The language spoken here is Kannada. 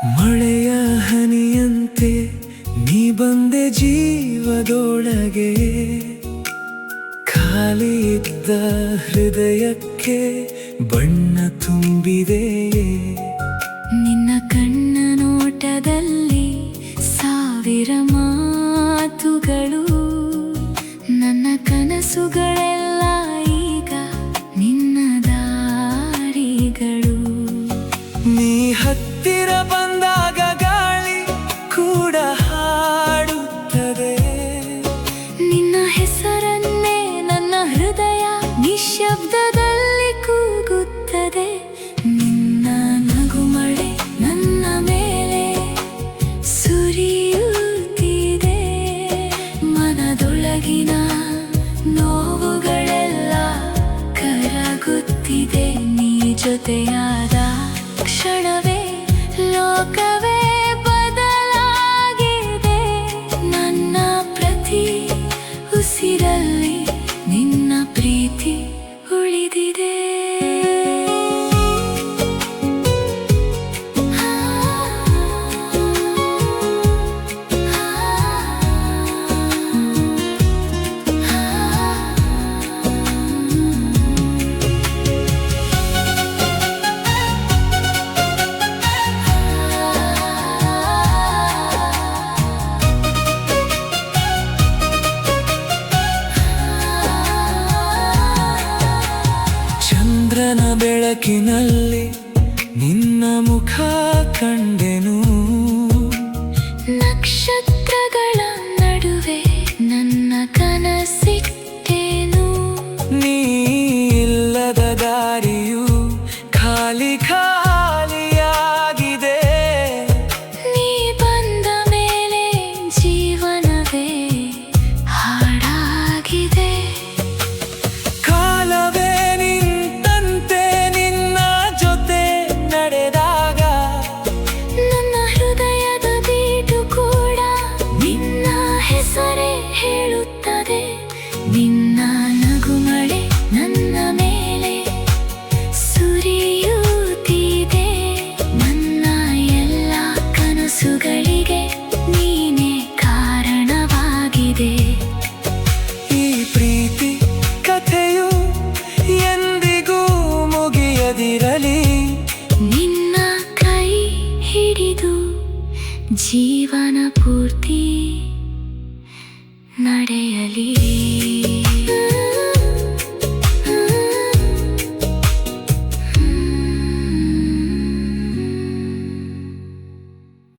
ಮಳೆಯ ಹನಿಯಂತೆ ನೀ ಬಂದೆ ಜೀವದೊಳಗೆ, ಖಾಲಿ ಇದ್ದ ಹೃದಯಕ್ಕೆ ಬಣ್ಣ ತುಂಬಿದೆ. ನಿನ್ನ ಕಣ್ಣ ನೋಟದಲ್ಲಿ ಸಾವಿರ ಮಾತುಗಳು, ನನ್ನ ಕನಸುಗಳೆಲ್ಲ ಈಗ ನಿನ್ನ ದಾರಿಗಳು. ನೀ ಹತ್ತಿರ ಬಂದಾಗ ಗಾಳಿ ಕೂಡ ಹಾಡುತ್ತದೆ, ನಿನ್ನ ಹೆಸರನ್ನೇ ನನ್ನ ಹೃದಯ ನಿಶ್ಶಬ್ದದಲ್ಲಿ ಕೂಗುತ್ತದೆ. ನಿನ್ನ ನಗುಮಳೆ ನನ್ನ ಮೇಲೆ ಸುರಿಯುತ್ತಿದೆ, ಮನದೊಳಗಿನ ನೋವುಗಳೆಲ್ಲ ಕರಗುತ್ತಿದೆ. ನೀ ಜೊತೆಯಾದ ಕ್ಷಣವೇ ಲೋಕವೇ ಬದಲಾಗಿದೆ. ನನ್ನ ಪ್ರತಿ ಉಸಿರಲ್ಲಿ ನಿನ್ನ ಪ್ರೀತಿ ಉಳಿದಿದೆ. ಚಂದ್ರನ ಬೆಳಕಿನಲ್ಲಿ ನಿನ್ನ ಮುಖ ಕಂಡೆನು, ನಕ್ಷತ್ರಗಳ ನಡುವೆ ನನ್ನ ಕನಸಿಟ್ಟೇನು. ನೀ ಇಲ್ಲದ ದಾರಿಯು ಖಾಲಿ ಖಾಲಿಯಾಗಿದೆ. ನೀ ಬಂದ ಮೇಲೆ ಜೀವನವೇ ಹಾಡಾಗಿದೆ. ಕಾಲವೇ ನಿಂತಂತೆ ನಿನ್ನ ಜೊತೆ ನಡೆದಾಗ, ನನ್ನ ಹೃದಯದ ಬೀಟು ಕೂಡ ನಿನ್ನ ಹೆಸರೇ ಹೇಳುತ್ತದೆ. ನಿನ್ನ ನಗುಮಳೆ ನನ್ನ ಮೇಲೆ ಸುರಿಯುತ್ತಿದೆ, ನನ್ನ ಎಲ್ಲ ಕನಸುಗಳಿಗೆ ನೀನೇ ಕಾರಣವಾಗಿದೆ. ಈ ಪ್ರೀತಿ ಕಥೆಯು ಎಂದಿಗೂ ಮುಗಿಯದಿರಲಿ, ನಿನ್ನ ಕೈ ಹಿಡಿದು ಜೀವನ ಪೂರ್ತಿ ನಡೆಯಲಿ.